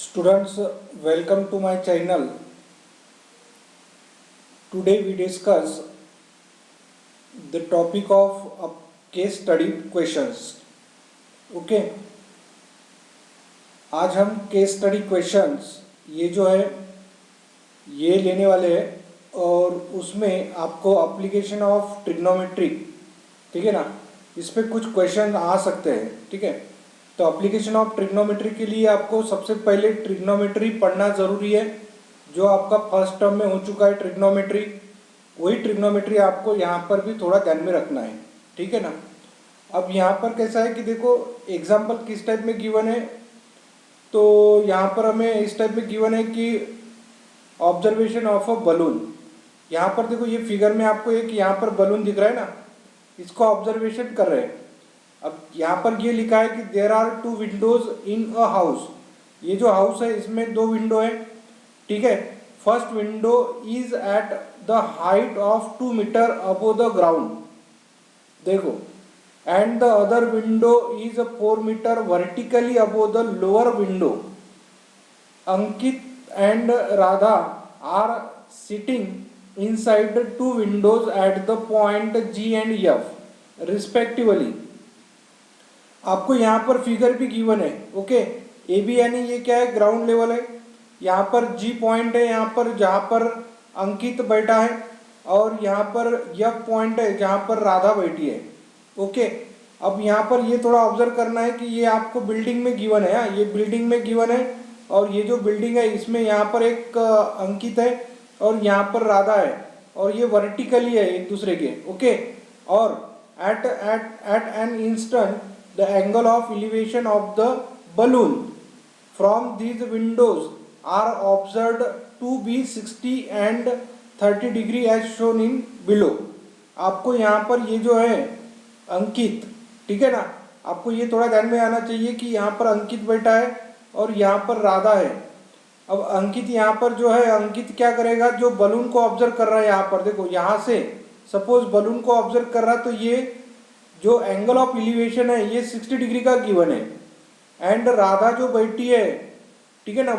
Students, welcome to my channel. Today we discuss the topic of case study questions. Okay, आज हम case study questions ये जो है ये लेने वाले हैं और उसमें आपको एप्लीकेशन ऑफ ट्रिग्नोमेट्री, ठीक है ना, इस पर कुछ क्वेश्चन आ सकते हैं. ठीक है, तो एप्लीकेशन ऑफ ट्रिग्नोमेट्री के लिए आपको सबसे पहले ट्रिग्नोमेट्री पढ़ना ज़रूरी है. जो आपका फर्स्ट टर्म में हो चुका है ट्रिग्नोमेट्री, वही ट्रिग्नोमेट्री आपको यहाँ पर भी थोड़ा ध्यान में रखना है. ठीक है ना. अब यहाँ पर कैसा है कि देखो एग्जाम्पल किस टाइप में गिवन है. तो यहाँ पर हमें इस टाइप में गिवन है कि ऑब्जर्वेशन ऑफ अ बलून. यहाँ पर देखो ये फिगर में आपको एक यहाँ पर बलून दिख रहा है ना, इसको ऑब्जर्वेशन कर रहे हैं. अब यहाँ पर ये लिखा है कि there are 2 windows in a house. ये जो हाउस है इसमें 2 विंडो है. ठीक है, first window is at the height of 2 metre above the ground. देखो, and the other window is 4 metre vertically above the lower window. Ankit and Radha are sitting inside the 2 windows at the point G and F respectively. आपको यहाँ पर figure भी given है. Okay, A B यानी ये क्या है, ग्राउंड लेवल है. यहाँ पर G पॉइंट है यहाँ पर जहाँ पर अंकित बैठा है, और यहाँ पर F पॉइंट है जहाँ पर राधा बैठी है. ओके, अब यहाँ पर ये थोड़ा ऑब्जर्व करना है कि ये आपको बिल्डिंग में गिवन है. ये बिल्डिंग में गिवन है, और ये जो बिल्डिंग है इसमें यहाँ पर एक अंकित है और यहाँ पर राधा है, और ये वर्टिकली है एक दूसरे के. ओके, और at an instant the angle of elevation of the balloon from these windows are observed to be 60 and 30 degree as shown in below. आपको यहाँ पर ये जो है अंकित, ठीक है ना, आपको ये थोड़ा ध्यान में आना चाहिए कि यहाँ पर अंकित बैठा है और यहाँ पर राधा है. अब अंकित यहाँ पर जो है, अंकित क्या करेगा, जो बलून को ऑब्जर्व कर रहा है यहाँ पर, देखो यहाँ से सपोज बलून को ऑब्जर्व कर रहा है, तो ये जो एंगल ऑफ एलिवेशन है ये 60 डिग्री का गिवन है. एंड राधा जो बैठी है, ठीक है ना,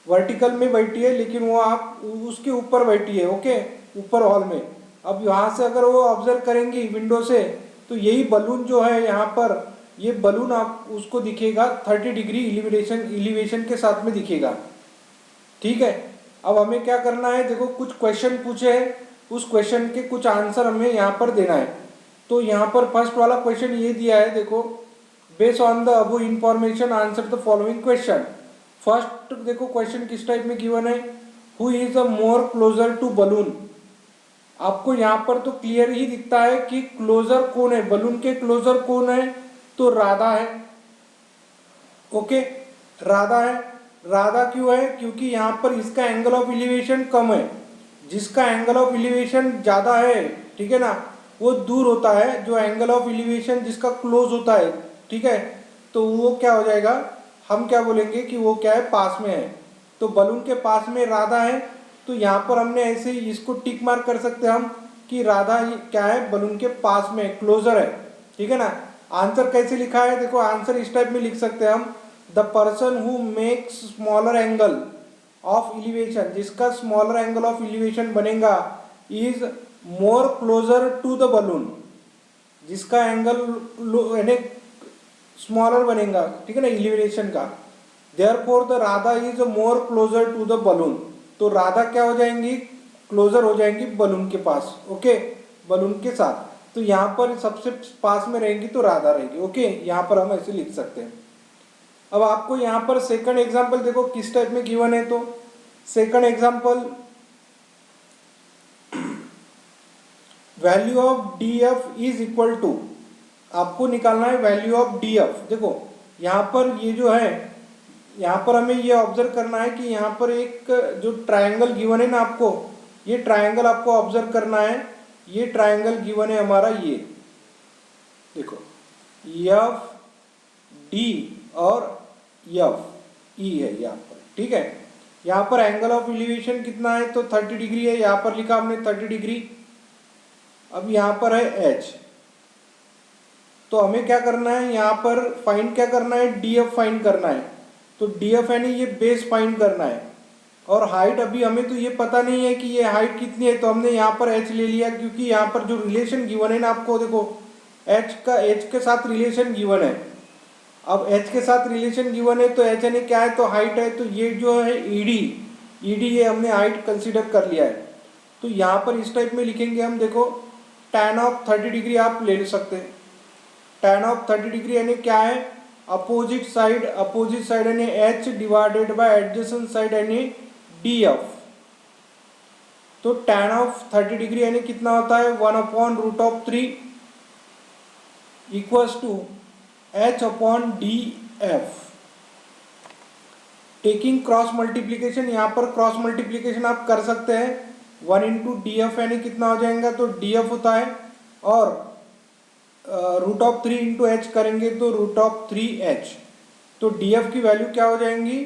वर्टिकल में बैठी है, लेकिन वो आप उसके ऊपर बैठी है. ओके, ऊपर हॉल में. अब यहाँ से अगर वो ऑब्जर्व करेंगी विंडो से, तो यही बलून जो है यहाँ पर, ये बलून आप उसको दिखेगा 30 डिग्री एलिवेशन के साथ में दिखेगा. ठीक है, अब हमें क्या करना है, देखो कुछ क्वेश्चन पूछे हैं, उस क्वेश्चन के कुछ आंसर हमें यहाँ पर देना है. तो यहाँ पर फर्स्ट वाला क्वेश्चन ये दिया है, देखो, based on the above information answer the following question. First देखो क्वेश्चन किस टाइप में गिवन है, who is a more closer to balloon. आपको यहाँ पर तो क्लियर ही दिखता है कि क्लोजर कौन है, बलून के क्लोजर कौन है, तो राधा है. ओके, राधा है. राधा क्यों है, क्योंकि यहाँ पर इसका एंगल ऑफ एलिवेशन कम है. जिसका एंगल ऑफ एलिवेशन ज़्यादा है, ठीक है ना, वो दूर होता है. जो एंगल ऑफ एलिवेशन जिसका क्लोज होता है, ठीक है, तो वो क्या हो जाएगा, हम क्या बोलेंगे कि वो क्या है, पास में है. तो बलून के पास में राधा है, तो यहाँ पर हमने ऐसे ही इसको टिक मार्क कर सकते हैं हम कि राधा क्या है, बलून के पास में क्लोजर है. ठीक है ना. आंसर कैसे लिखा है, देखो आंसर इस टाइप में लिख सकते हैं हम, the person who makes smaller angle of elevation, जिसका स्मॉलर एंगल ऑफ एलिवेशन बनेगा, is more closer to the balloon. जिसका एंगल यानी स्मॉलर बनेगा, ठीक है ना, एलिवेशन का. Therefore the Radha is more closer to the balloon. तो राधा क्या हो जाएंगी, क्लोजर हो जाएंगी बलून के पास. ओके, बलून के साथ. तो यहाँ पर सबसे पास में रहेंगी तो राधा रहेगी. ओके, यहाँ पर हम ऐसे लिख सकते हैं. अब आपको यहाँ पर सेकंड एग्जांपल देखो किस टाइप में गिवन है. तो second example, value of D F is equal to, आपको निकालना है वैल्यू ऑफ डी एफ. देखो यहाँ पर ये जो है, यहाँ पर हमें ये ऑब्जर्व करना है कि यहाँ पर एक जो ट्रायंगल गिवन है ना, आपको ये ट्रायंगल आपको ऑब्जर्व करना है. ये ट्रायंगल गिवन है हमारा, ये देखो एफ डी और एफ ई है यहाँ पर. ठीक है, यहाँ पर एंगल ऑफ एलिवेशन कितना है, तो 30 डिग्री है. यहाँ पर लिखा हमने 30 डिग्री. अब यहाँ पर है एच, तो हमें क्या करना है, यहाँ पर फाइंड क्या करना है, डी एफ फाइंड करना है. तो डी एफ यानी ये बेस फाइंड करना है। और हाइट अभी हमें तो ये पता नहीं है कि ये हाइट कितनी है, तो हमने यहाँ पर एच ले लिया, क्योंकि यहाँ पर जो रिलेशन गिवन है ना आपको, देखो एच के साथ रिलेशन गिवन है। अब एच के साथ रिलेशन गिवन है तो एच यानी क्या है, तो हाइट है। तो ये जो है ईडी, ये हमने हाइट कंसीडर कर लिया है। तो यहाँ पर इस टाइप में लिखेंगे हम, देखो tan ऑफ 30 डिग्री आप ले सकते हैं। tan ऑफ 30 डिग्री यानी क्या है, अपोजिट साइड यानी H divided by adjacent side यानी डी एफ। तो tan ऑफ 30 डिग्री यानी कितना होता है, 1/√3 equals to h/df। Taking cross multiplication, यहाँ पर क्रॉस मल्टीप्लीकेशन आप कर सकते हैं। 1 इंटू डी एफ यानी कितना हो जाएगा, तो डी एफ होता है, और √3 इंटू एच करेंगे तो √3h। तो डी एफ की वैल्यू क्या हो जाएंगी,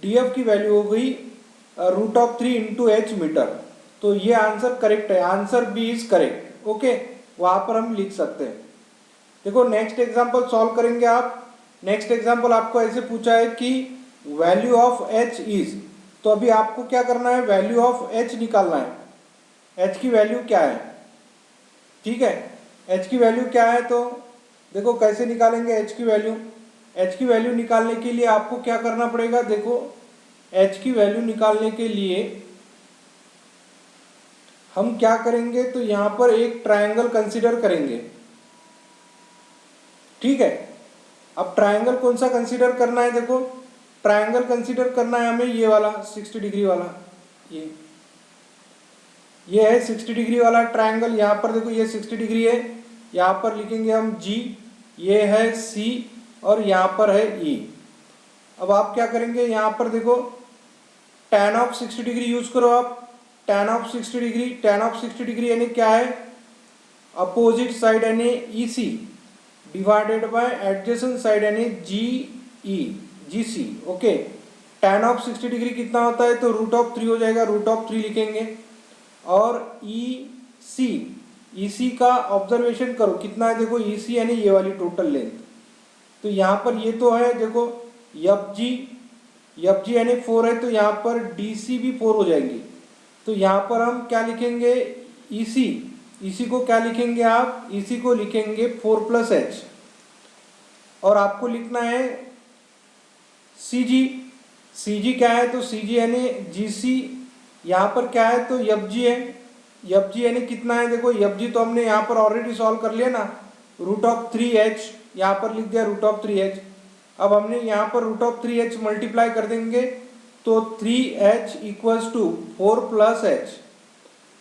डी एफ की वैल्यू हो गई √3 इंटू एच मीटर। तो ये आंसर करेक्ट है, answer B is correct. Okay, वहां पर हम लिख सकते हैं। देखो नेक्स्ट एग्जांपल सॉल्व करेंगे आप। नेक्स्ट एग्जांपल आपको ऐसे पूछा है कि वैल्यू ऑफ एच इज, तो अभी आपको क्या करना है, वैल्यू ऑफ एच निकालना है। एच की वैल्यू क्या है, ठीक है, एच की वैल्यू क्या है, तो देखो कैसे निकालेंगे एच की वैल्यू। एच की वैल्यू निकालने के लिए आपको क्या करना पड़ेगा, देखो एच की वैल्यू निकालने के लिए हम क्या करेंगे, तो यहां पर एक ट्रायंगल कंसीडर करेंगे, ठीक है। अब ट्रायंगल कौन सा कंसीडर करना है, देखो ट्रायंगल कंसीडर करना है हमें ये वाला 60 डिग्री वाला, ये है 60 डिग्री वाला ट्रायंगल। यहाँ पर देखो ये 60 डिग्री है, यहाँ पर लिखेंगे हम जी, ये है सी, और यहाँ पर है ई। अब आप क्या करेंगे, यहाँ पर देखो tan ऑफ 60 डिग्री यूज करो आप। tan ऑफ 60 डिग्री यानी क्या है, अपोजिट साइड यानी E C divided by adjacent side यानी G C. Okay, tan of 60 degree कितना होता है, तो √3 हो जाएगा, √3 लिखेंगे। और ई सी का ऑब्जर्वेशन करो कितना है, देखो ई सी यानी ये वाली टोटल लेंथ। तो यहाँ पर ये तो है, देखो एफ जी यानी 4 है, तो यहाँ पर डी सी भी 4 हो जाएंगी। तो यहाँ पर हम क्या लिखेंगे, ई सी को क्या लिखेंगे आप, ई सी को लिखेंगे 4 + h। और आपको लिखना है सी जी क्या है, तो सी जी यानी जी सी, यहाँ पर क्या है, तो एफ जी है। एफ जी यानी कितना है, देखो एफ जी तो हमने यहाँ पर ऑलरेडी सॉल्व कर लिया ना, √3h, यहाँ पर लिख दिया √3h। अब हमने यहाँ पर √3h मल्टीप्लाई कर देंगे, तो 3h इक्वल्स टू 4 + h।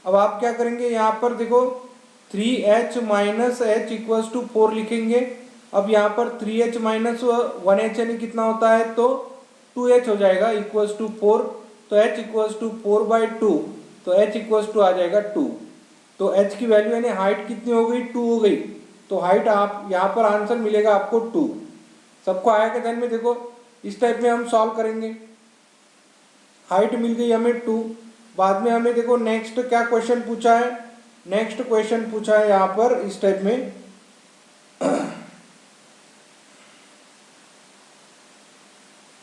अब आप क्या करेंगे, यहाँ पर देखो 3h minus h equals to 4 लिखेंगे। अब यहाँ पर 3h माइनस 1h यानी कितना होता है, तो 2h हो जाएगा इक्वल्स टू 4। तो h इक्वल्स टू 4/2, तो h इक्वल्स टू आ जाएगा 2। तो h की वैल्यू यानी हाइट कितनी हो गई, 2 हो गई। तो हाइट आप यहाँ पर आंसर मिलेगा आपको 2। सबको आया के ध्यान में, देखो इस टाइप में हम सॉल्व करेंगे। हाइट मिल गई हमें 2। बाद में हमें देखो नेक्स्ट क्या क्वेश्चन पूछा है, नेक्स्ट क्वेश्चन पूछा है यहाँ पर इस टाइप में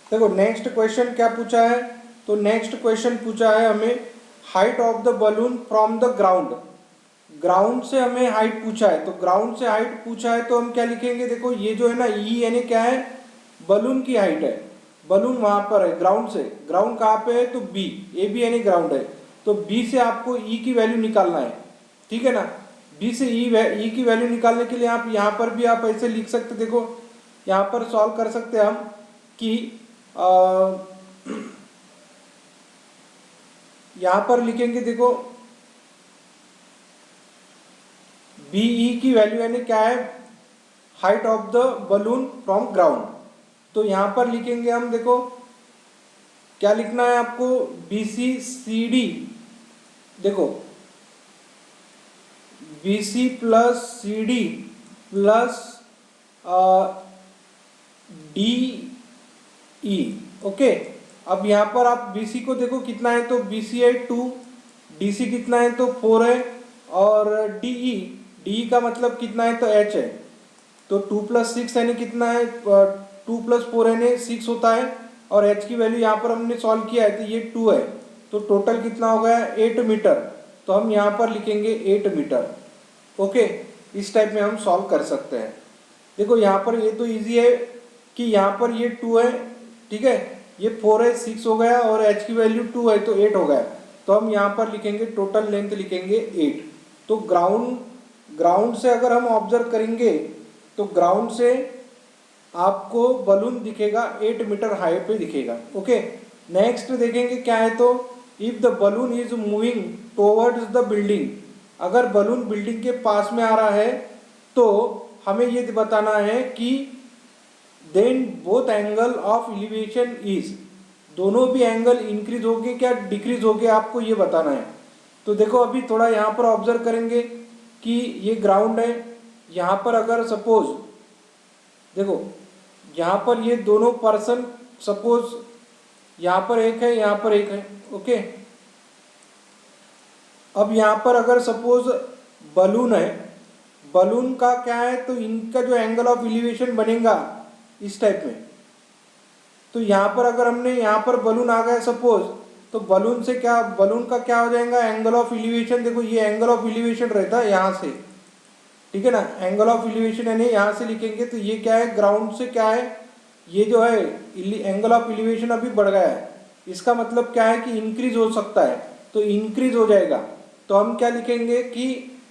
देखो नेक्स्ट क्वेश्चन क्या पूछा है, तो नेक्स्ट क्वेश्चन पूछा है हमें height of the balloon from the ground. Ground से हमें हाइट पूछा है, तो ग्राउंड से हाइट पूछा है तो हम क्या लिखेंगे, देखो ये जो है ना ई यानी क्या है, बलून की हाइट है। बलून वहां पर है ग्राउंड से, ग्राउंड कहाँ पे है, तो बी, ए बी यानी ग्राउंड है। तो बी से आपको ई की वैल्यू निकालना है, ठीक है ना। बी से ई की वैल्यू निकालने के लिए आप यहाँ पर भी आप ऐसे लिख सकते, देखो यहाँ पर सॉल्व कर सकते हैं हम कि यहाँ पर लिखेंगे, देखो बीई की वैल्यू यानी क्या है, height of the balloon from ground. तो यहां पर लिखेंगे हम, देखो क्या लिखना है आपको, BC CD, देखो BC + CD + DE। ओके, अब यहां पर आप BC को देखो कितना है, तो BC है 2, DC कितना है, तो 4 है, और DE का मतलब कितना है, तो H है। तो 2 + 6 यानी कितना है, 2 + 4 यानी 6 होता है। और h की वैल्यू यहाँ पर हमने सॉल्व किया है तो ये 2 है, तो टोटल कितना हो गया 8 मीटर, तो हम यहाँ पर लिखेंगे 8 मीटर। ओके, इस टाइप में हम सॉल्व कर सकते हैं। देखो यहाँ पर ये तो इजी है कि यहाँ पर ये 2 है, ठीक है, ये 4 है, 6 हो गया, और h की वैल्यू 2 है तो 8 हो गया, तो हम यहाँ पर लिखेंगे टोटल लेंथ लिखेंगे 8। तो ग्राउंड से अगर हम ऑब्जर्व करेंगे तो ग्राउंड से आपको बलून दिखेगा 8 मीटर हाइट पे दिखेगा। ओके, नेक्स्ट देखेंगे क्या है, तो if the balloon is moving towards the building, अगर बलून बिल्डिंग के पास में आ रहा है तो हमें ये बताना है कि then both angle of elevation is, दोनों भी एंगल इंक्रीज हो गए क्या डिक्रीज हो गए, आपको ये बताना है। तो देखो अभी थोड़ा यहाँ पर ऑब्जर्व करेंगे कि ये ग्राउंड है, यहाँ पर अगर सपोज देखो यहाँ पर ये दोनों पर्सन, सपोज यहाँ पर एक है, यहाँ पर एक है। ओके, अब यहाँ पर अगर सपोज बलून है, बलून का क्या है, तो इनका जो एंगल ऑफ एलिवेशन बनेगा इस टाइप में, तो यहाँ पर अगर हमने यहाँ पर बलून आ गया सपोज, तो बलून से क्या, बलून का क्या हो जाएगा एंगल ऑफ एलिवेशन, देखो ये एंगल ऑफ एलिवेशन रहता है यहाँ से, ठीक है ना, एंगल ऑफ एलिवेशन यानी यहाँ से लिखेंगे, तो ये क्या है ग्राउंड से क्या है, ये जो है एंगल ऑफ एलिवेशन अभी बढ़ गया है, इसका मतलब क्या है कि इंक्रीज हो सकता है, तो इंक्रीज हो जाएगा, तो हम क्या लिखेंगे कि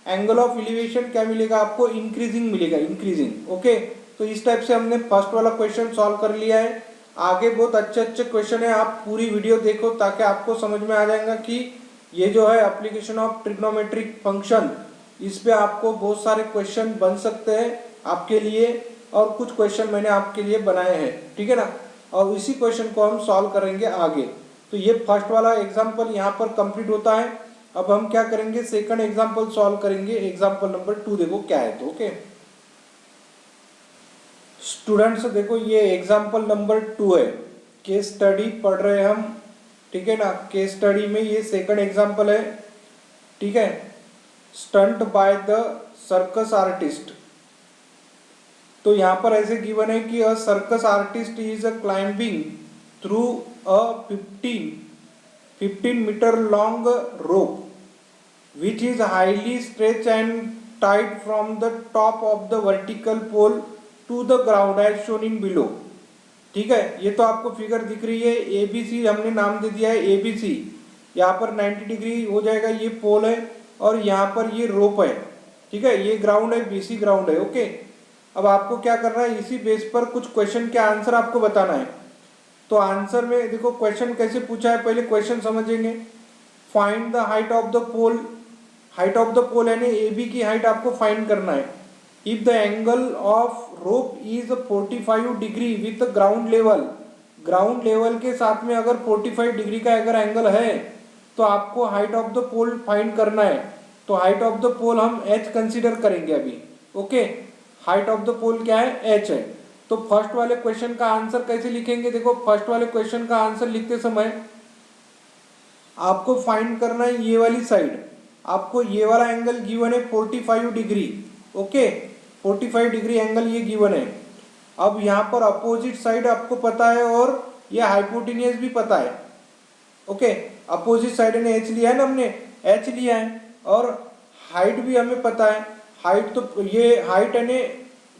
एंगल ऑफ एलिवेशन क्या मिलेगा आपको, इंक्रीजिंग मिलेगा, इंक्रीजिंग। ओके, तो इस टाइप से हमने फर्स्ट वाला क्वेश्चन सॉल्व कर लिया है। आगे बहुत अच्छे अच्छे क्वेश्चन है, आप पूरी वीडियो देखो ताकि आपको समझ में आ जाएगा कि ये जो है एप्लीकेशन ऑफ ट्रिग्नोमेट्रिक फंक्शन, इस पे आपको बहुत सारे क्वेश्चन बन सकते हैं आपके लिए, और कुछ क्वेश्चन मैंने आपके लिए बनाए हैं, ठीक है ना, और इसी क्वेश्चन को हम सॉल्व करेंगे आगे। तो ये फर्स्ट वाला एग्जाम्पल यहाँ पर कंप्लीट होता है। अब हम क्या करेंगे, सेकंड एग्जाम्पल सॉल्व करेंगे, एग्जाम्पल नंबर 2 देखो क्या है। तो ओके स्टूडेंट्स, देखो ये एग्जाम्पल नंबर 2 है, केस स्टडी पढ़ रहे हैं हम, ठीक है ना, केस स्टडी में ये सेकंड एग्जाम्पल है, ठीक है, stunt by the circus artist. तो यहाँ पर ऐसे गिवन है कि a circus artist is climbing through a 15 metre long rope which is highly stretched and tied from the top of the vertical pole to the ground as shown in below। ठीक है, ये तो आपको figure दिख रही है, ABC हमने नाम दे दिया है ABC, यहाँ पर 90 डिग्री हो जाएगा, ये पोल है और यहाँ पर ये रोप है, ठीक है, ये ग्राउंड है, BC ग्राउंड है। ओके, अब आपको क्या करना है, इसी बेस पर कुछ क्वेश्चन के आंसर आपको बताना है। तो आंसर में देखो क्वेश्चन कैसे पूछा है, पहले क्वेश्चन समझेंगे। Find the height of the pole, height of the pole यानी AB की हाइट आपको फाइंड करना है। If the angle of rope is 45 degree with ground level, ground level के साथ में अगर 45 डिग्री का अगर एंगल है तो आपको height of the pole find करना है। तो हाइट ऑफ द पोल हम h कंसीडर करेंगे अभी। ओके, हाइट ऑफ द पोल क्या है, h है। तो फर्स्ट वाले क्वेश्चन का आंसर कैसे लिखेंगे, देखो फर्स्ट वाले क्वेश्चन का आंसर लिखते समय आपको फाइंड करना है ये वाली साइड, आपको ये वाला एंगल गिवन है 45 डिग्री। ओके, 45 डिग्री एंगल ये गिवन है। अब यहाँ पर अपोजिट साइड आपको पता है और ये हाइपोटेनियस भी पता है। ओके, अपोजिट साइड ने h लिया है ना, हमने h लिया है, और हाइट भी हमें पता है। हाइट तो ये हाइट है,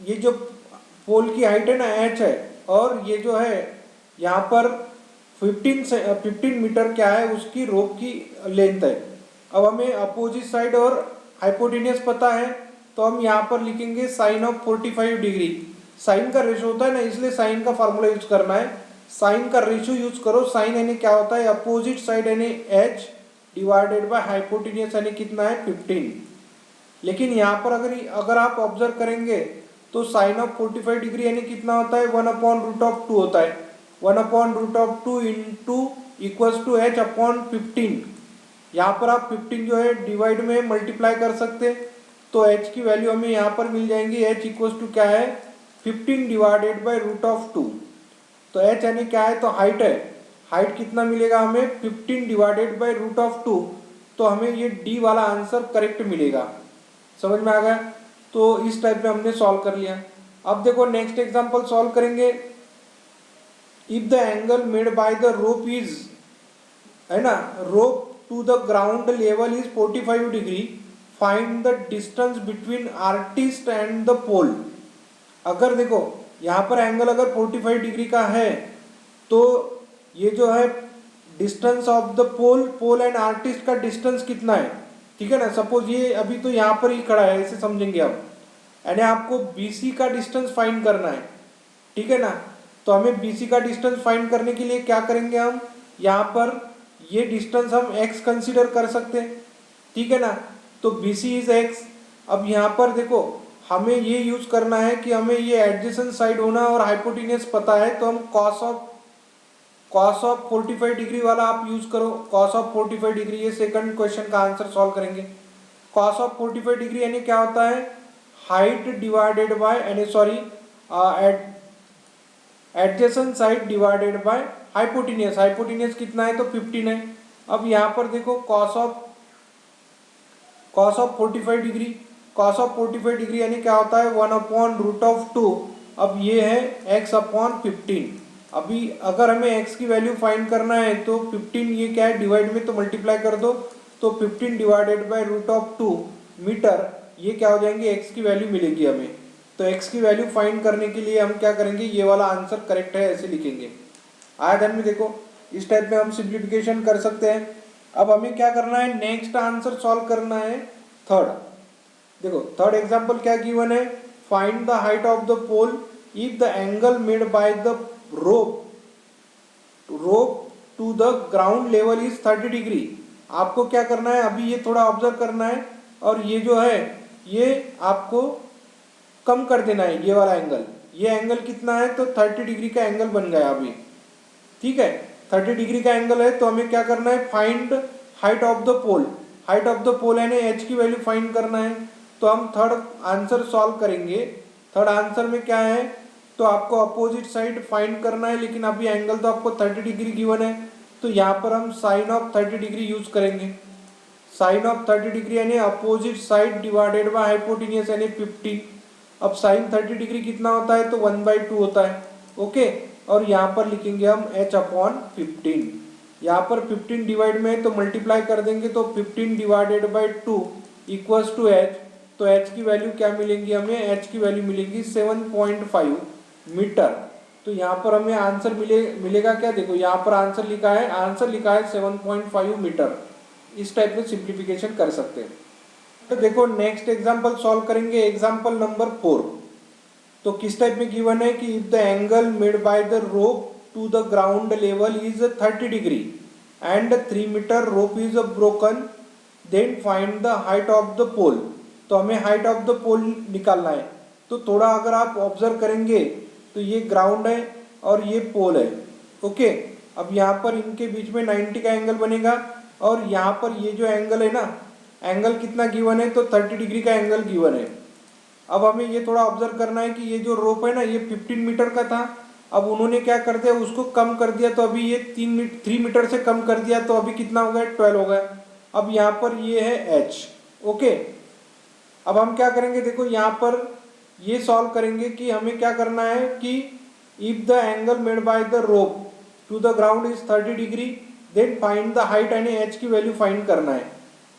ये जो पोल की हाइट है ना h है, और ये जो है यहाँ पर 15 मीटर क्या है उसकी रोप की लेंथ है। अब हमें अपोजिट साइड और हाइपोटेनियस पता है, तो हम यहाँ पर लिखेंगे साइन ऑफ 45 डिग्री। साइन का रेशो होता है ना, इसलिए साइन का फार्मूला यूज करना है, साइन का रेशो यूज करो। साइन यानी क्या होता है, अपोजिट साइड यानी h डिवाइडेड बाय हाइपोटेनियस यानी कितना है 15। लेकिन यहाँ पर अगर आप ऑब्जर्व करेंगे तो साइन ऑफ 45 डिग्री यानी कितना होता है, 1/√2 होता है। 1/√2 into equals to h upon 15। यहाँ पर आप 15 जो है डिवाइड में मल्टीप्लाई कर सकते, तो h की वैल्यू हमें यहाँ पर मिल जाएंगी, h इक्वल्स टू क्या है 15 डिवाइडेड बाई √2। तो h यानी क्या है, तो हाइट है, हाइट कितना मिलेगा हमें 15 डिवाइडेड बाई √2, तो हमें ये D वाला आंसर करेक्ट मिलेगा। समझ में आ गया, तो इस टाइप में हमने सॉल्व कर लिया। अब देखो नेक्स्ट एग्जाम्पल सॉल्व करेंगे। If the angle made by the rope is, है ना, rope to the ground level is 45 degree, find the distance between artist and the pole. अगर देखो यहाँ पर एंगल अगर 45 डिग्री का है तो ये जो है distance of the pole, pole and artist का डिस्टेंस कितना है, ठीक है ना। सपोज ये अभी तो यहाँ पर ही खड़ा है, ऐसे समझेंगे आप, यानी आपको बीसी का डिस्टेंस फाइंड करना है, ठीक है ना। तो हमें बीसी का डिस्टेंस फाइंड करने के लिए क्या करेंगे, हम यहाँ पर ये डिस्टेंस हम x कंसीडर कर सकते हैं, ठीक है ना। तो BC इज x। अब यहाँ पर देखो हमें ये यूज करना है कि हमें ये एडजेसेंट साइड होना और हाइपोटेन्यूज पता है, तो हम cos ऑफ 45 डिग्री वाला आप यूज करो, cos ऑफ 45 डिग्री। ये सेकंड क्वेश्चन का आंसर सॉल्व करेंगे। cos ऑफ 45 डिग्री यानी क्या होता है, हाइट डिवाइडेड बाय, यानी sorry adjacent side divided by hypotenuse. Hypotenuse कितना है तो 15 है। अब यहाँ पर देखो cos of 45 degree, cos of 45 degree यानी क्या होता है 1/√2। अब ये है x/15। अभी अगर हमें x की वैल्यू फाइंड करना है तो 15 ये क्या है डिवाइड में तो मल्टीप्लाई कर दो, तो 15 डिवाइडेड बाय √2 मीटर, ये क्या हो जाएंगे x की वैल्यू मिलेगी हमें। तो x की वैल्यू फाइंड करने के लिए हम क्या करेंगे, ये वाला आंसर करेक्ट है ऐसे लिखेंगे। आया ध्यान में, देखो इस टाइप में हम सिंप्लीफिकेशन कर सकते हैं। अब हमें क्या करना है, नेक्स्ट आंसर सॉल्व करना है थर्ड। देखो थर्ड एग्जांपल क्या गिवन है, find the height of the pole if the angle made by the rope to the ground level is 30 degree. आपको क्या करना है, अभी ये थोड़ा ऑब्जर्व करना है और ये जो है ये आपको कम कर देना है, ये वाला एंगल। ये एंगल कितना है तो 30 डिग्री का एंगल बन गया अभी, ठीक है 30 डिग्री का एंगल है। तो हमें क्या करना है, find height of the pole. Height of the pole यानी h की वैल्यू फाइंड करना है। तो हम थर्ड आंसर सॉल्व करेंगे। थर्ड आंसर में क्या है, तो आपको अपोजिट साइड फाइंड करना है, लेकिन अभी एंगल तो आपको 30 डिग्री गिवन है, तो यहाँ पर हम साइन ऑफ 30 डिग्री यूज करेंगे। साइन ऑफ 30 डिग्री यानी opposite side divided by hypotenuse यानी 15। अब साइन 30 डिग्री कितना होता है तो 1/2 होता है, ओके। और यहाँ पर लिखेंगे हम h/15। यहाँ पर 15 डिवाइड में तो मल्टीप्लाई कर देंगे, तो 15 divided by 2 equals to h। तो h की वैल्यू क्या मिलेंगी हमें, h की वैल्यू मिलेंगी 7.5 मीटर। तो यहाँ पर हमें आंसर मिलेगा क्या, देखो यहाँ पर आंसर लिखा है 7.5 मीटर। इस टाइप में सिंप्लीफिकेशन कर सकते हैं। तो देखो नेक्स्ट एग्जांपल सॉल्व करेंगे, एग्जांपल नंबर 4। तो किस टाइप में गिवन है कि if the angle made by the rope to the ground level is 30 degree and 3 metre rope is broken, then find the height of the pole. तो हमें height of the पोल निकालना है। तो थोड़ा अगर आप ऑब्जर्व करेंगे तो ये ग्राउंड है और ये पोल है, ओके। अब यहाँ पर इनके बीच में 90 का एंगल बनेगा, और यहाँ पर ये जो एंगल है ना, एंगल कितना गिवन है तो 30 डिग्री का एंगल गिवन है। अब हमें ये थोड़ा ऑब्जर्व करना है कि ये जो रोप है ना ये 15 मीटर का था, अब उन्होंने क्या कर दिया उसको कम कर दिया, तो अभी ये 3 मीटर से कम कर दिया, तो अभी कितना हो गया 12 हो गया। अब यहाँ पर ये है h, ओके। अब हम क्या करेंगे, देखो यहाँ पर ये सॉल्व करेंगे कि हमें क्या करना है कि if the angle made by the rope to the ground is 30 degree then find the height, यानी h की वैल्यू फाइंड करना है।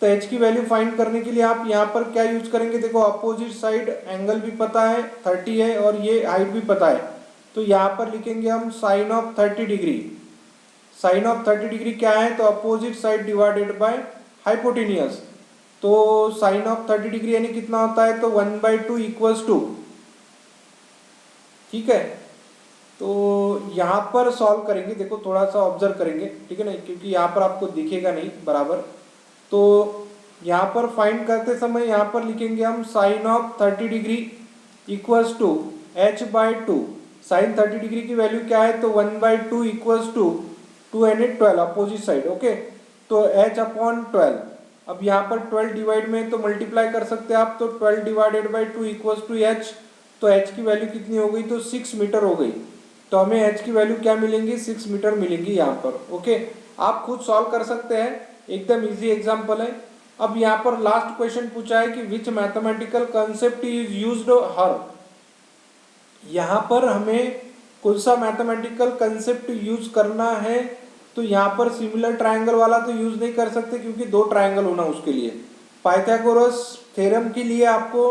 तो h की वैल्यू फाइंड करने के लिए आप यहाँ पर क्या यूज करेंगे, देखो अपोजिट साइड एंगल भी पता है 30 है और ये हाइट भी पता है, तो यहाँ पर लिखेंगे हम sine of 30 degree. Sine of 30 degree क्या है तो opposite side divided by hypotenuse. तो साइन ऑफ 30 डिग्री यानी कितना होता है तो 1/2 इक्वल्स टू, ठीक है। तो यहाँ पर सॉल्व करेंगे, देखो थोड़ा सा ऑब्जर्व करेंगे, ठीक है ना, क्योंकि यहाँ पर आपको दिखेगा नहीं बराबर। तो यहाँ पर फाइंड करते समय यहाँ पर लिखेंगे हम sine of 30 degree equals to h/2। Sine 30 degree की वैल्यू क्या है तो 1/2 इक्वल्स टू 2 यानी 12 अपोजिट साइड, ओके। तो h/12। अब यहाँ पर 12 डिवाइड में तो मल्टीप्लाई कर सकते हैं आप, तो 12 divided by 2 equals to h। तो h की वैल्यू कितनी हो गई तो 6 मीटर हो गई। तो हमें h की वैल्यू क्या मिलेंगी 6 मीटर मिलेंगी यहाँ पर, ओके। आप खुद सॉल्व कर सकते हैं, एकदम इजी एग्जांपल है। अब यहाँ पर लास्ट क्वेश्चन पूछा है कि विच मैथमेटिकल कंसेप्ट इज यूज्ड हर। यहाँ पर हमें कौन सा मैथमेटिकल कंसेप्ट यूज करना है, तो यहाँ पर सिमिलर ट्रायंगल वाला तो यूज नहीं कर सकते क्योंकि दो ट्रायंगल होना उसके लिए। पाइथागोरस थ्योरम के लिए आपको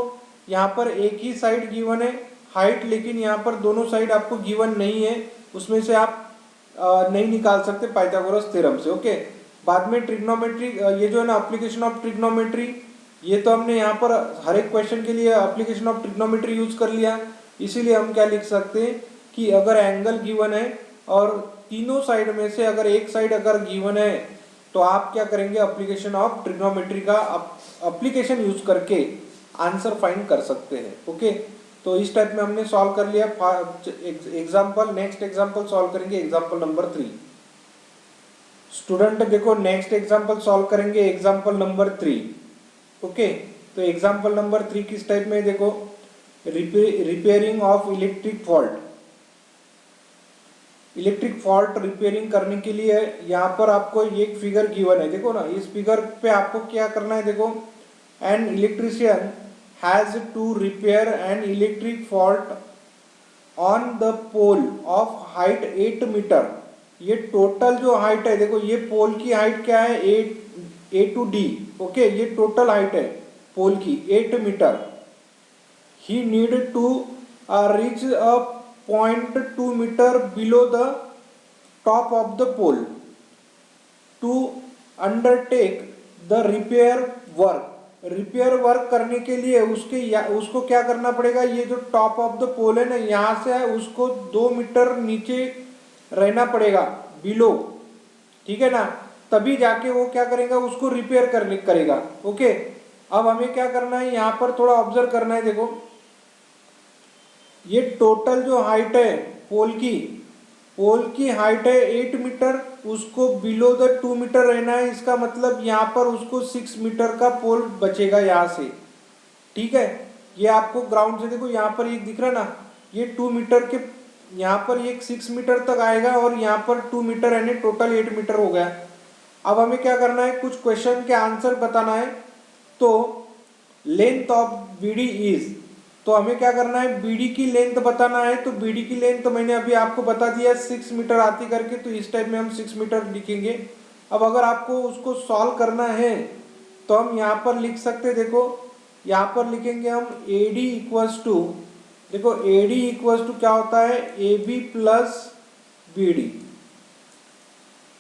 यहाँ पर एक ही साइड गिवन है हाइट, लेकिन यहाँ पर दोनों साइड आपको गिवन नहीं है, उसमें से आप नहीं निकाल सकते पाइथागोरस थ्योरम से। ओके, बाद में ट्रिग्नोमेट्री, ये जो है ना एप्लीकेशन ऑफ ट्रिग्नोमेट्री, ये तो हमने यहाँ पर हर एक क्वेश्चन के लिए एप्लीकेशन ऑफ ट्रिग्नोमेट्री यूज कर लिया, इसीलिए हम क्या लिख सकते हैं कि अगर एंगल गिवन है और तीनों साइड में से अगर एक साइड अगर गिवन है तो आप क्या करेंगे, एप्लीकेशन ऑफ ट्रिग्नोमेट्री का एप्लीकेशन यूज करके आंसर फाइंड कर सकते हैं। ओके, तो इस टाइप में हमने सॉल्व कर लिया एग्जाम्पल। नेक्स्ट एग्जाम्पल सॉल्व करेंगे एग्जाम्पल नंबर 3। स्टूडेंट देखो नेक्स्ट एग्जाम्पल सॉल्व करेंगे एग्जाम्पल नंबर 3। ओके, तो एग्जाम्पल नंबर 3 किस टाइप में, देखो repairing of electric fault. Electric fault repairing करने के लिए यहाँ पर आपको एक फिगर गिवन है, देखो ना, इस फिगर पे आपको क्या करना है, देखो an electrician has to repair an electric fault on the pole of height 8 metre. ये टोटल जो हाइट है, देखो ये पोल की हाइट क्या है, ए टू डी। ओके, ये टोटल हाइट है पोल की 8 metre. He need to reach a 0.2 metre below the top of the pole to undertake the repair work. Repair work करने के लिए उसको क्या करना पड़ेगा, ये जो टॉप ऑफ द पोल है ना, यहाँ से है उसको 2 मीटर नीचे रहना पड़ेगा बिलो, ठीक है ना, तभी जाके वो क्या करेगा, उसको रिपेयर करेगा। ओके, अब हमें क्या करना है, यहाँ पर थोड़ा ऑब्जर्व करना है। देखो ये टोटल जो हाइट है पोल की हाइट है 8 मीटर, उसको बिलो द 2 मीटर रहना है, इसका मतलब यहाँ पर उसको 6 मीटर का पोल बचेगा यहाँ से, ठीक है। ये आपको ग्राउंड से देखो यहाँ पर एक दिख रहा ना, ये 2 मीटर के यहाँ पर ये 6 मीटर तक आएगा और यहाँ पर 2 मीटर यानी टोटल 8 मीटर हो गया। अब हमें क्या करना है, कुछ क्वेश्चन के आंसर बताना है। तो लेंथ ऑफ बीडी इज, तो हमें क्या करना है, बीडी की लेंथ बताना है। तो बीडी की लेंथ मैंने अभी आपको बता दिया 6 मीटर आती करके, तो इस टाइप में हम 6 मीटर लिखेंगे। अब अगर आपको उसको सॉल्व करना है तो हम यहाँ पर लिख सकते, देखो यहाँ पर लिखेंगे हम AD इक्वल्स टू, देखो AD इक्वल्स टू क्या होता है, AB प्लस BD।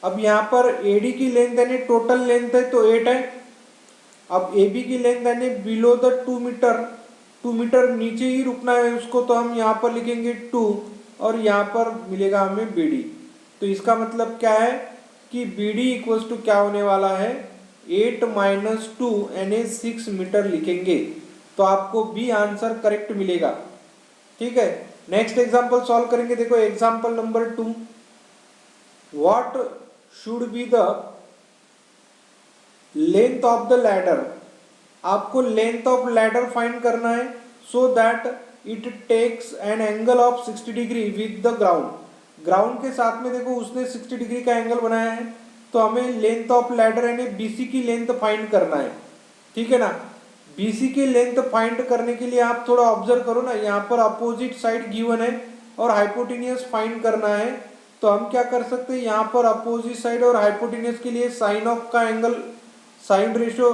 अब यहाँ पर AD की लेंथ यानी टोटल लेंथ है तो 8 है। अब AB की लेंथ यानी बिलो द 2 मीटर, 2 मीटर नीचे ही रुकना है उसको, तो हम यहाँ पर लिखेंगे 2 और यहाँ पर मिलेगा हमें BD। तो इसका मतलब क्या है कि BD इक्वल्स टू क्या होने वाला है, 8 माइनस 2 यानी 6 मीटर लिखेंगे, तो आपको B आंसर करेक्ट मिलेगा, ठीक है। नेक्स्ट एग्जांपल सॉल्व करेंगे, देखो example number 2। What should be the length of the ladder. आपको लेंथ ऑफ लैडर फाइंड करना है so that it takes an angle of 60 degree with the ground. Ground के साथ में देखो उसने 60 डिग्री का एंगल बनाया है, तो हमें लेंथ ऑफ लैडर यानी BC की लेंथ फाइंड करना है, ठीक है ना। BC की लेंथ फाइंड करने के लिए आप थोड़ा ऑब्जर्व करो ना, यहाँ पर अपोजिट साइड गिवन है और हाइपोटेनियस फाइंड करना है। तो हम क्या कर सकते हैं, यहाँ पर अपोजिट साइड और हाइपोटेनियस के लिए साइन ऑफ का एंगल, साइन रेशियो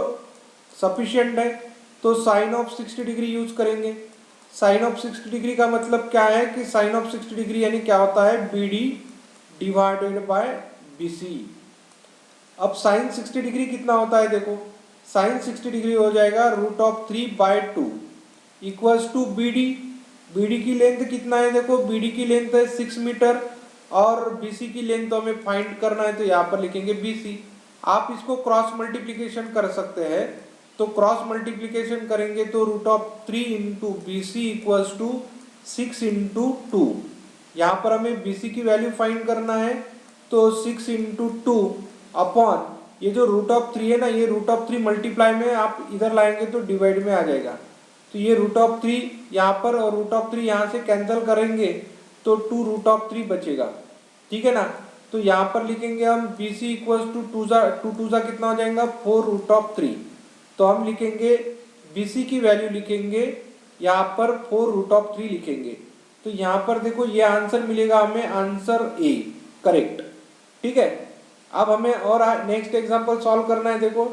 सफिशिएंट है, तो साइन ऑफ 60 डिग्री यूज करेंगे। साइन ऑफ 60 डिग्री का मतलब क्या है कि साइन ऑफ 60 डिग्री यानी क्या होता है, BD डिवाइडेड बाय BC। अब साइन 60 डिग्री कितना होता है, देखो साइन 60 डिग्री हो जाएगा √3/2 इक्वल्स टू BD। BD की लेंथ कितना है, देखो BD की लेंथ है 6 मीटर और BC की लेंथ तो हमें फाइंड करना है, तो यहाँ पर लिखेंगे BC। आप इसको क्रॉस मल्टीप्लिकेशन कर सकते हैं, तो क्रॉस मल्टीप्लिकेशन करेंगे तो √3 into BC equals to 6 into 2। यहाँ पर हमें BC की वैल्यू फाइंड करना है, तो 6 इंटू 2 अपॉन ये जो √3 है ना, ये √3 मल्टीप्लाई में आप इधर लाएंगे तो डिवाइड में आ जाएगा, तो ये √3 यहाँ पर और √3 यहाँ से कैंसिल करेंगे तो 2√3 बचेगा, ठीक है ना। तो यहाँ पर लिखेंगे हम BC इक्वल्स टू 2 जा कितना हो जाएगा 4√3। तो हम लिखेंगे BC की वैल्यू लिखेंगे यहाँ पर 4√3 लिखेंगे, तो तो यहाँ पर देखो ये आंसर मिलेगा हमें, आंसर ए करेक्ट। ठीक है, अब हमें और नेक्स्ट एग्जांपल सॉल्व करना है। देखो,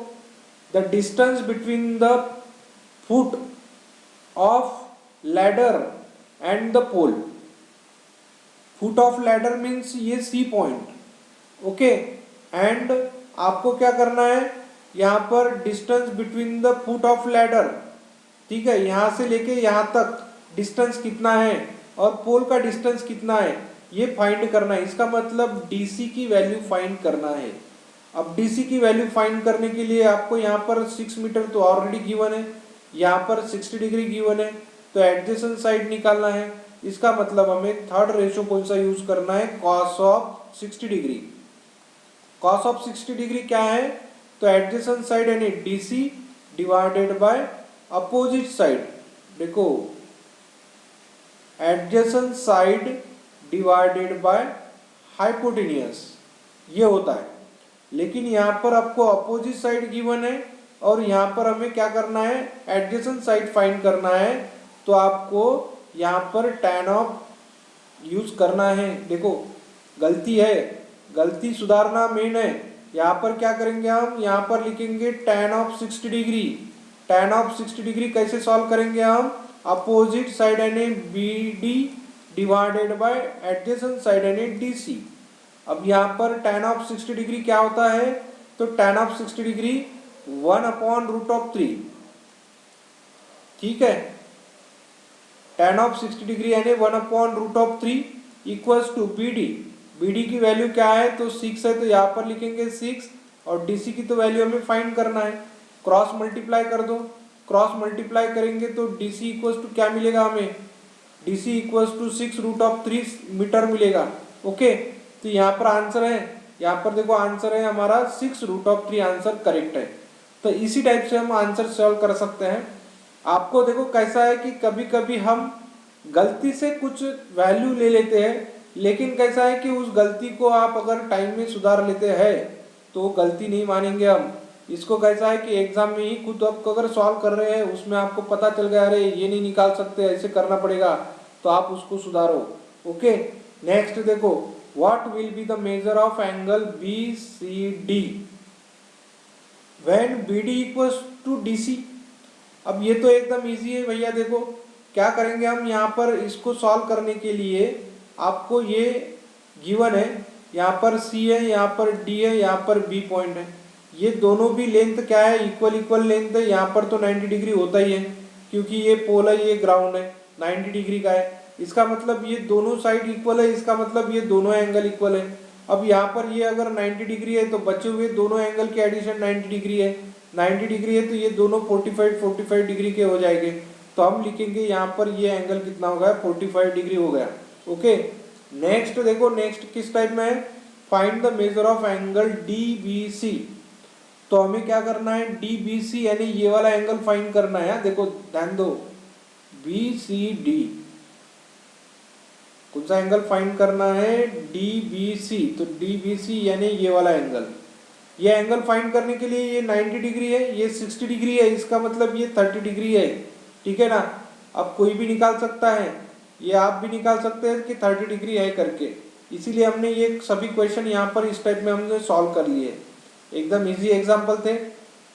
the distance between the foot of ladder and the pole. Foot of ladder means ये सी पॉइंट, ओके। एंड आपको क्या करना है, यहाँ पर distance between the foot of ladder, ठीक है, यहाँ से लेके यहाँ तक डिस्टेंस कितना है और पोल का डिस्टेंस कितना है, ये फाइंड करना है। इसका मतलब डीसी की वैल्यू फाइंड करना है। अब डीसी की वैल्यू फाइंड करने के लिए आपको यहाँ पर 6 मीटर तो ऑलरेडी गिवन है, यहाँ पर 60 डिग्री गिवन है, तो एडजेसेंट साइड निकालना है। इसका मतलब हमें थर्ड रेशो कौन सा यूज करना है, cos of 60 degree. Cos of 60 degree क्या है, तो एडजेसेंट साइड यानी DC divided by opposite side. देखो, adjacent side divided by hypotenuse, ये होता है। लेकिन यहाँ पर आपको अपोजिट साइड गिवन है और यहाँ पर हमें क्या करना है, एडजेसेंट साइड फाइंड करना है। तो आपको यहाँ पर tan ऑफ यूज करना है। देखो, गलती है, गलती सुधारना मेन है। यहाँ पर क्या करेंगे हम, यहाँ पर लिखेंगे tan of 60 degree. tan of 60 degree कैसे सॉल्व करेंगे हम, अपोजिट साइड यानी B D divided by adjacent side यानी डी सी। अब यहाँ पर tan ऑफ 60 डिग्री क्या होता है, तो tan ऑफ 60 डिग्री 1/√3। ठीक है, tan ऑफ 60 डिग्री यानी 1/√3 equals to B D. B D की वैल्यू क्या है, तो 6 है, तो यहाँ पर लिखेंगे 6, और डी सी की तो वैल्यू हमें फाइंड करना है। क्रॉस मल्टीप्लाई कर दो, क्रॉस मल्टीप्लाई करेंगे तो डी सी इक्वल्स टू क्या मिलेगा हमें, D C equals to 6√3 metre मिलेगा। ओके, तो यहाँ पर आंसर है, यहाँ पर देखो आंसर है हमारा 6√3, आंसर करेक्ट है। तो इसी टाइप से हम आंसर सॉल्व कर सकते हैं। आपको देखो कैसा है कि कभी कभी हम गलती से कुछ वैल्यू ले लेते हैं, लेकिन कैसा है कि उस गलती को आप अगर टाइम में सुधार लेते हैं तो गलती नहीं मानेंगे हम। इसको कैसा है कि एग्जाम में ही खुद आप अगर सॉल्व कर रहे हैं, उसमें आपको पता चल गया अरे ये नहीं निकाल सकते, ऐसे करना पड़ेगा, तो आप उसको सुधारो। ओके, नेक्स्ट देखो, what will be the measure of angle B C D when B D equals to D C. अब ये तो एकदम इजी है भैया। देखो क्या करेंगे हम, यहाँ पर इसको सॉल्व करने के लिए आपको ये गिवन है, यहाँ पर सी है, यहाँ पर डी है, यहाँ पर बी पॉइंट है। ये दोनों भी लेंथ क्या है, इक्वल लेंथ है। यहाँ पर तो 90 डिग्री होता ही है, क्योंकि ये पोल है, ये ग्राउंड है, 90 डिग्री का है। इसका मतलब ये दोनों साइड इक्वल है, इसका मतलब ये दोनों एंगल इक्वल है। अब यहाँ पर ये अगर 90 डिग्री है तो बचे हुए दोनों एंगल के एडिशन 90 डिग्री है। 90 डिग्री है तो ये दोनों 45 डिग्री के हो जाएंगे। तो हम लिखेंगे यहाँ पर ये एंगल कितना हो गया, 45 डिग्री हो गया। ओके, नेक्स्ट देखो, नेक्स्ट किस टाइप में है, find the measure of angle D B C. तो हमें क्या करना है, डी बी सी यानी ये वाला एंगल फाइंड करना है। देखो ध्यान दो, बी सी डी कौन सा एंगल फाइंड करना है, डी बी सी। तो डी बी सी यानी ये वाला एंगल। ये एंगल फाइंड करने के लिए ये 90 डिग्री है, ये 60 डिग्री है, इसका मतलब ये 30 डिग्री है। ठीक है ना, अब कोई भी निकाल सकता है, ये आप भी निकाल सकते हैं कि 30 डिग्री है करके। इसीलिए हमने ये सभी क्वेश्चन यहाँ पर इस टाइप में हमने सॉल्व कर लिए। एकदम इजी एग्जाम्पल थे।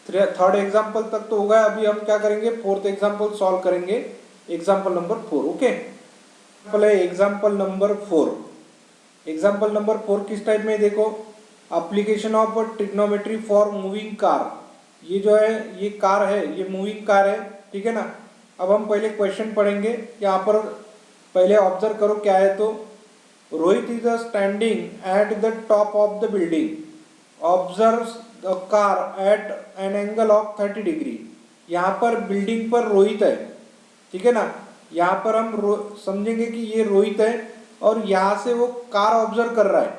थर्ड एग्जाम्पल तक तो हो गया। अभी हम क्या करेंगे, फोर्थ एग्जाम्पल सॉल्व करेंगे, example number 4। Okay, example number 4। Example number 4 किस टाइप में, देखो, application of trigonometry for moving car. ये जो है ये कार है, ये मूविंग कार है। ठीक है ना, अब हम पहले क्वेश्चन पढ़ेंगे। यहाँ पर पहले ऑब्जर्व करो क्या है, तो Rohit is standing at the top of the building, observes the car eight N angle of 30 degree. यहाँ पर बिल्डिंग पर रोहित है। ठीक है ना, यहाँ पर हम समझेंगे कि ये रोहित है और यहाँ से वो कार ऑब्जर्व कर रहा है।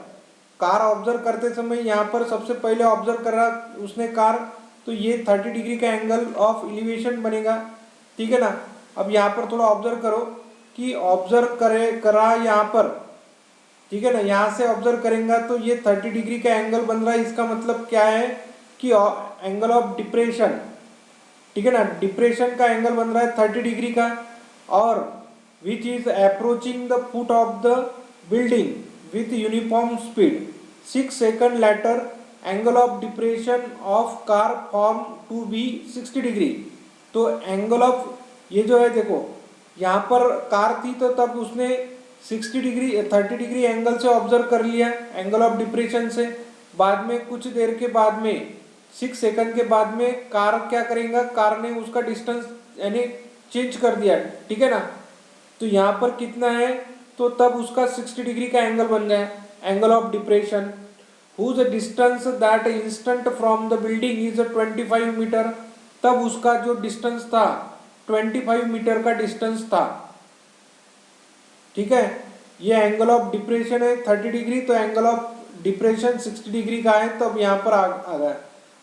कार ऑब्जर्व करते समय यहाँ पर सबसे पहले ऑब्जर्व कर रहा उसने कार, तो ये 30 डिग्री का एंगल ऑफ एलिवेशन बनेगा। ठीक है ना, अब यहाँ पर थोड़ा ऑब्जर्व करो कि ऑब्जर्व करा यहाँ पर। ठीक है ना, यहाँ से ऑब्जर्व करेंगे तो ये 30 डिग्री का एंगल बन रहा है। इसका मतलब क्या है कि एंगल ऑफ डिप्रेशन। ठीक है ना, डिप्रेशन का एंगल बन रहा है 30 डिग्री का। और which is approaching the foot of the building with uniform speed. 6 seconds later, angle of depression of car form to be 60 degree. तो एंगल ऑफ ये जो है देखो यहाँ पर कार थी तो तब उसने 60 डिग्री 30 डिग्री एंगल से ऑब्जर्व कर लिया एंगल ऑफ डिप्रेशन से। बाद में कुछ देर के बाद में 6 सेकंड के बाद में कार क्या करेगा, कार ने उसका डिस्टेंस यानी चेंज कर दिया, ठीक है ना। तो यहाँ पर कितना है, तो तब उसका 60 डिग्री का एंगल बन गया angle of depression. Whose distance that instant from the building is 25 metre. तब उसका जो डिस्टेंस था 25 मीटर का डिस्टेंस था, ठीक है। ये एंगल ऑफ डिप्रेशन है 30 डिग्री, तो एंगल ऑफ डिप्रेशन 60 डिग्री का है, तब यहाँ पर आ गया।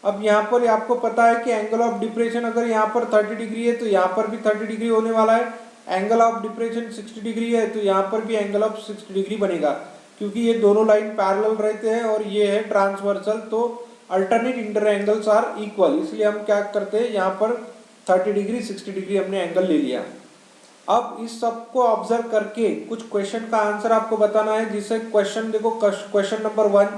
अब यहाँ पर आपको पता है कि एंगल ऑफ डिप्रेशन अगर यहाँ पर 30 डिग्री है तो यहाँ पर भी 30 डिग्री होने वाला है। एंगल ऑफ डिप्रेशन 60 डिग्री है तो यहाँ पर भी एंगल ऑफ 60 डिग्री बनेगा, क्योंकि ये दोनों लाइन पैरेलल रहते हैं और ये है ट्रांसवर्सल, तो alternate inter angles are equal. इसलिए हम क्या करते हैं, यहाँ पर 30 डिग्री 60 डिग्री हमने एंगल ले लिया। अब इस सब को ऑब्जर्व करके कुछ क्वेश्चन का आंसर आपको बताना है, जिससे क्वेश्चन देखो, question number 1,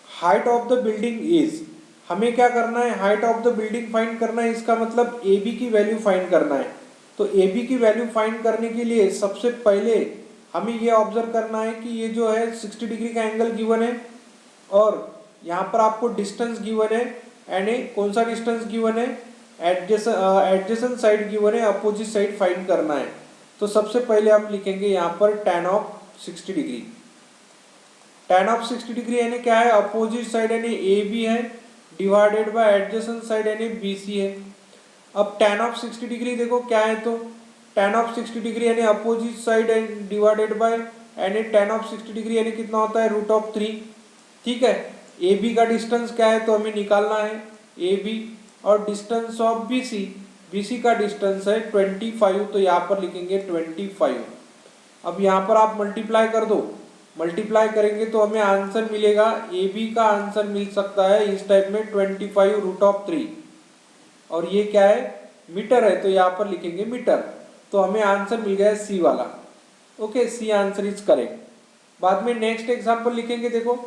height of the building is, हमें क्या करना है, height of the building find करना है। इसका मतलब ए बी की वैल्यू फाइंड करना है। तो ए बी की वैल्यू फाइंड करने के लिए सबसे पहले हमें ये ऑब्जर्व करना है कि ये जो है 60 डिग्री का एंगल गिवन है और यहाँ पर आपको डिस्टेंस गिवन है, यानी कौन सा डिस्टेंस गिवन है, एडजेसेंट साइड गिवन है, अपोजिट साइड फाइंड करना है। तो सबसे पहले हम लिखेंगे यहाँ पर tan of 60 degree. tan of 60 degree यानी क्या है, अपोजिट साइड यानी ए बी है डिवाइडेड बाय एडजेसेंट साइड यानी बी सी है। अब tan ऑफ 60 डिग्री देखो क्या है, तो tan ऑफ 60 डिग्री यानी अपोजिट साइड डिवाइडेड बाय यानी tan ऑफ 60 डिग्री यानी कितना होता है, √3, ठीक है। ए बी का डिस्टेंस क्या है, तो हमें निकालना है ए बी, और डिस्टेंस ऑफ बी सी का डिस्टेंस है 25, तो यहाँ पर लिखेंगे 25। अब यहाँ पर आप मल्टीप्लाई कर दो, मल्टीप्लाई करेंगे तो हमें आंसर मिलेगा, ए बी का आंसर मिल सकता है इस टाइप में 25√3, और ये क्या है, मीटर है, तो यहाँ पर लिखेंगे मीटर। तो हमें आंसर मिल गया सी वाला। Okay, C answer is correct. बाद में नेक्स्ट एग्जांपल लिखेंगे। देखो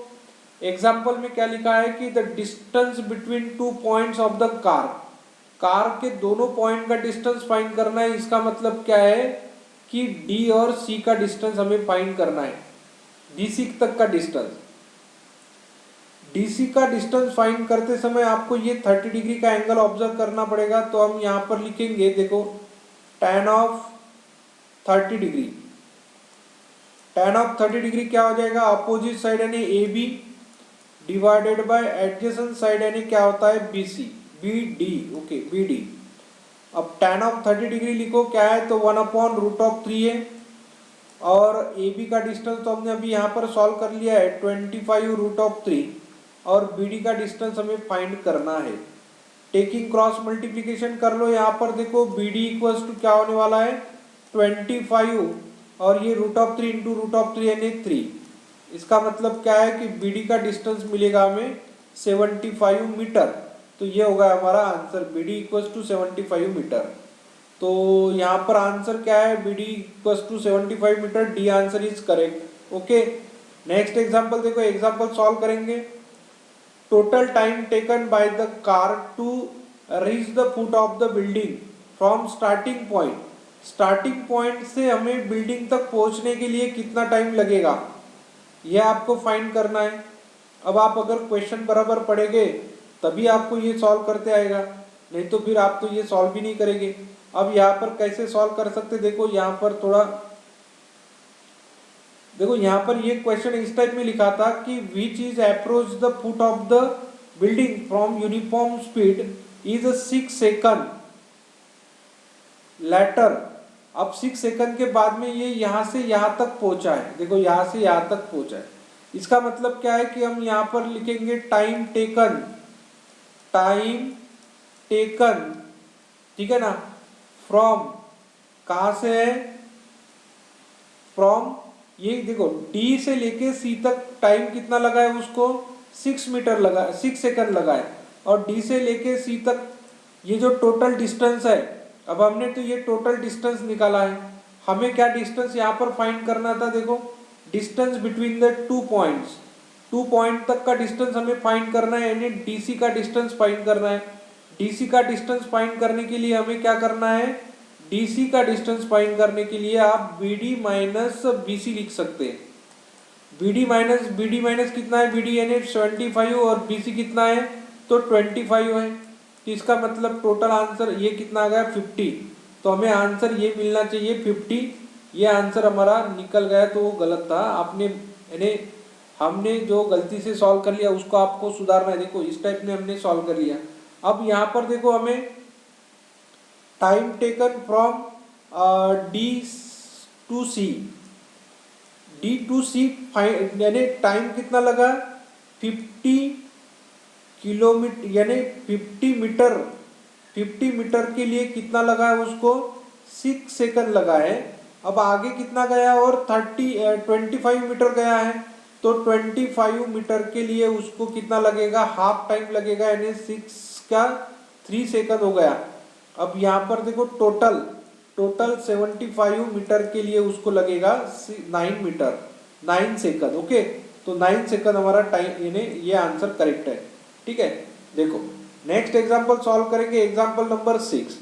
एग्जांपल में क्या लिखा है कि the distance between 2 points of the car के दोनों पॉइंट का डिस्टेंस फाइंड करना है। इसका मतलब क्या है कि डी और सी का डिस्टेंस हमें फाइंड करना है, डीसी तक का डिस्टेंस। डीसी का डिस्टेंस फाइंड करते समय आपको ये 30 डिग्री का एंगल ऑब्जर्व करना पड़ेगा। तो हम यहाँ पर लिखेंगे, देखो tan of 30 degree, tan of 30 degree क्या हो जाएगा, अपोजिट साइड यानी A B divided by adjacent side यानी क्या होता है, B C, B D, okay B D. अब tan ऑफ 30 डिग्री लिखो क्या है, तो 1/√3 है, और ए बी का डिस्टेंस तो हमने अभी यहाँ पर सॉल्व कर लिया है 25√3, और बी डी का डिस्टेंस हमें फाइंड करना है। टेकिंग क्रॉस मल्टीप्लीकेशन कर लो, यहाँ पर देखो बी डी इक्वल्स टू क्या होने वाला है, 25, और ये √3 इंटू √3 यानी 3। इसका मतलब क्या है कि बी डी का डिस्टेंस मिलेगा हमें 75 मीटर। तो ये होगा हमारा answer, B D equals to 75 metre. तो यहाँ पर आंसर क्या है, B D equals to 75 metre, D answer is correct. Okay, next example देखो, एग्जांपल सॉल्व करेंगे। Total time taken by the car to reach the foot of the building from starting point. Starting point से हमें building तक पहुंचने के लिए कितना time लगेगा, यह आपको फाइंड करना है। अब आप अगर क्वेश्चन बराबर पढ़ेंगे तभी आपको ये सॉल्व करते आएगा, नहीं तो फिर आप तो ये सॉल्व भी नहीं करेंगे। अब यहाँ पर कैसे सॉल्व कर सकते, देखो यहाँ पर थोड़ा देखो, यहाँ पर ये क्वेश्चन इस टाइप में लिखा था कि which is approach the foot of the building from uniform speed is 6 second later. अब 6 सेकंड के बाद में ये यहाँ से यहाँ तक पहुंचा है, देखो यहाँ से यहाँ तक पहुंचा है। इसका मतलब क्या है कि हम यहाँ पर लिखेंगे टाइम टेकन, ठीक है ना, फ्रॉम, कहाँ से है, फ्रॉम, ये देखो डी से लेके सी तक टाइम कितना लगा है, उसको 6 मीटर लगा, 6 सेकंड लगा है, और डी से लेके सी तक ये जो टोटल डिस्टेंस है अब हमने तो ये टोटल डिस्टेंस निकाला है, हमें क्या डिस्टेंस यहाँ पर फाइंड करना था, देखो distance between the 2 points, 2 point तक का डिस्टेंस हमें फाइंड करना है, यानी डीसी का डिस्टेंस फाइंड करना है। डीसी का डिस्टेंस फाइंड करने के लिए हमें क्या करना है, डीसी का डिस्टेंस फाइंड करने के लिए आप बीडी माइनस बीसी लिख सकते हैं। बीडी माइनस कितना है, बीडी यानी 75 और बीसी कितना है तो 25 है, तो इसका मतलब टोटल आंसर ये कितना आ गया 50। तो हमें आंसर ये मिलना चाहिए 50, ये आंसर हमारा निकल गया, तो वो गलत था। आपने यानी हमने जो गलती से सॉल्व कर लिया उसको आपको सुधारना है। देखो इस टाइप में हमने सॉल्व कर लिया। अब यहाँ पर देखो हमें time taken from D to C, D to C यानी टाइम कितना लगा 50 किलोमीटर, यानी 50 मीटर के लिए कितना लगा है उसको 6 सेकंड लगा है। अब आगे कितना गया और 25 मीटर गया है, तो 25 मीटर के लिए उसको कितना लगेगा, हाफ टाइम लगेगा, यानी 6 का 3 सेकंड हो गया। अब यहाँ पर देखो टोटल 75 मीटर के लिए उसको लगेगा 9 सेकंड। ओके, तो 9 सेकंड हमारा टाइम, यानी ये आंसर करेक्ट है। ठीक है, देखो नेक्स्ट एग्जांपल सॉल्व करेंगे। Example number 6,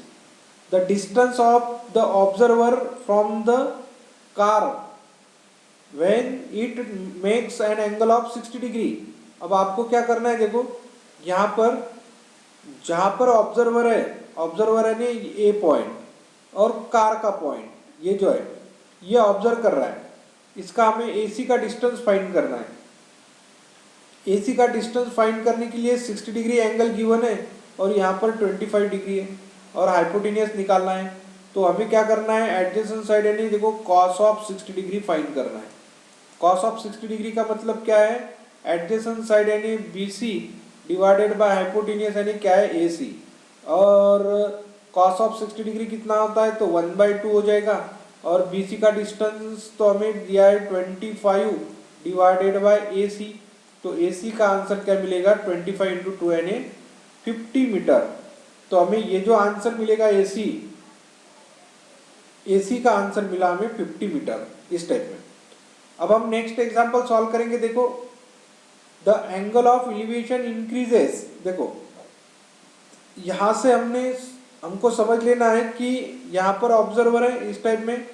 the distance of the observer from the car when it makes an angle of 60 degree. अब आपको क्या करना है, देखो यहाँ पर जहाँ पर ऑब्जर्वर है नहीं ए पॉइंट और कार का पॉइंट, ये जो है ये ऑब्जर्व कर रहा है, इसका हमें एसी का डिस्टेंस फाइंड करना है। एसी का डिस्टेंस फाइंड करने के लिए 60 डिग्री एंगल गिवन है और यहाँ पर 25 डिग्री है और हाइपोटेनियस निकालना है। तो हमें क्या करना है, एडजेसेंट साइड यानी देखो कॉस ऑफ 60 डिग्री फाइंड करना है। कॉस ऑफ 60 डिग्री का मतलब क्या है, एडजेसेंट साइड यानी बीसी डिवाइडेड बाय हाइपोटेनियस यानी क्या है एसी, और कॉस ऑफ 60 डिग्री कितना होता है तो 1/2 हो जाएगा। और बीसी का डिस्टेंस तो हमें दिया है 25 डिवाइडेड बाय एसी, तो एसी का आंसर क्या मिलेगा 25 इंटू 2 यानी 50 मीटर। तो हमें ये जो आंसर मिलेगा एसी का आंसर मिला हमें 50 मीटर, इस टाइप में। अब हम नेक्स्ट एग्जांपल सॉल्व करेंगे। देखो the angle of elevation increases, देखो यहाँ से हमको समझ लेना है कि यहाँ पर ऑब्जर्वर है इस टाइप में,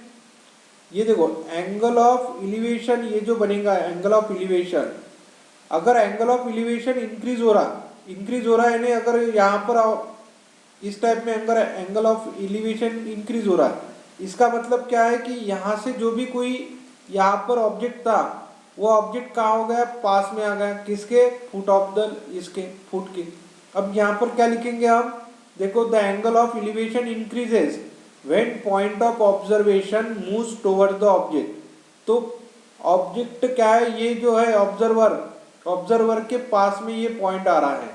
ये देखो एंगल ऑफ एलिवेशन ये जो बनेगा एंगल ऑफ एलिवेशन, अगर एंगल ऑफ एलिवेशन इंक्रीज हो रहा है यानी अगर यहाँ पर इस टाइप में अगर एंगल ऑफ एलिवेशन इंक्रीज हो रहा है, इसका मतलब क्या है कि यहाँ से जो भी कोई यहाँ पर ऑब्जेक्ट था वो ऑब्जेक्ट कहाँ हो गया, पास में आ गया, किसके, फुट ऑफ द इसके फुट के। अब यहाँ पर क्या लिखेंगे हम, देखो the angle of elevation increases when point of observation moves toward the object. तो ऑब्जेक्ट क्या है, ये जो है ऑब्जर्वर के पास में ये पॉइंट आ रहा है,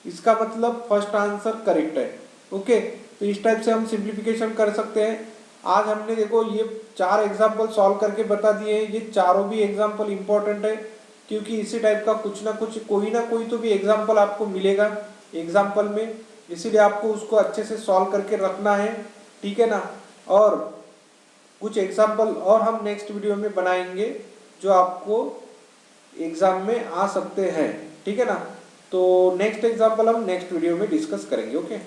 इसका मतलब फर्स्ट आंसर करेक्ट है। ओके, तो इस टाइप से हम सिंप्लीफिकेशन कर सकते हैं। आज हमने देखो ये 4 एग्जाम्पल सॉल्व करके बता दिए हैं। ये चारों भी एग्जाम्पल इंपॉर्टेंट है क्योंकि इसी टाइप का कुछ ना कुछ कोई ना कोई तो भी एग्जाम्पल आपको मिलेगा एग्जाम्पल में, इसीलिए आपको उसको अच्छे से सॉल्व करके रखना है। ठीक है ना, और कुछ एग्जाम्पल और हम नेक्स्ट वीडियो में बनाएंगे जो आपको एग्जाम में आ सकते हैं। ठीक है ना, तो नेक्स्ट एग्जाम्पल हम नेक्स्ट वीडियो में डिस्कस करेंगे। ओके।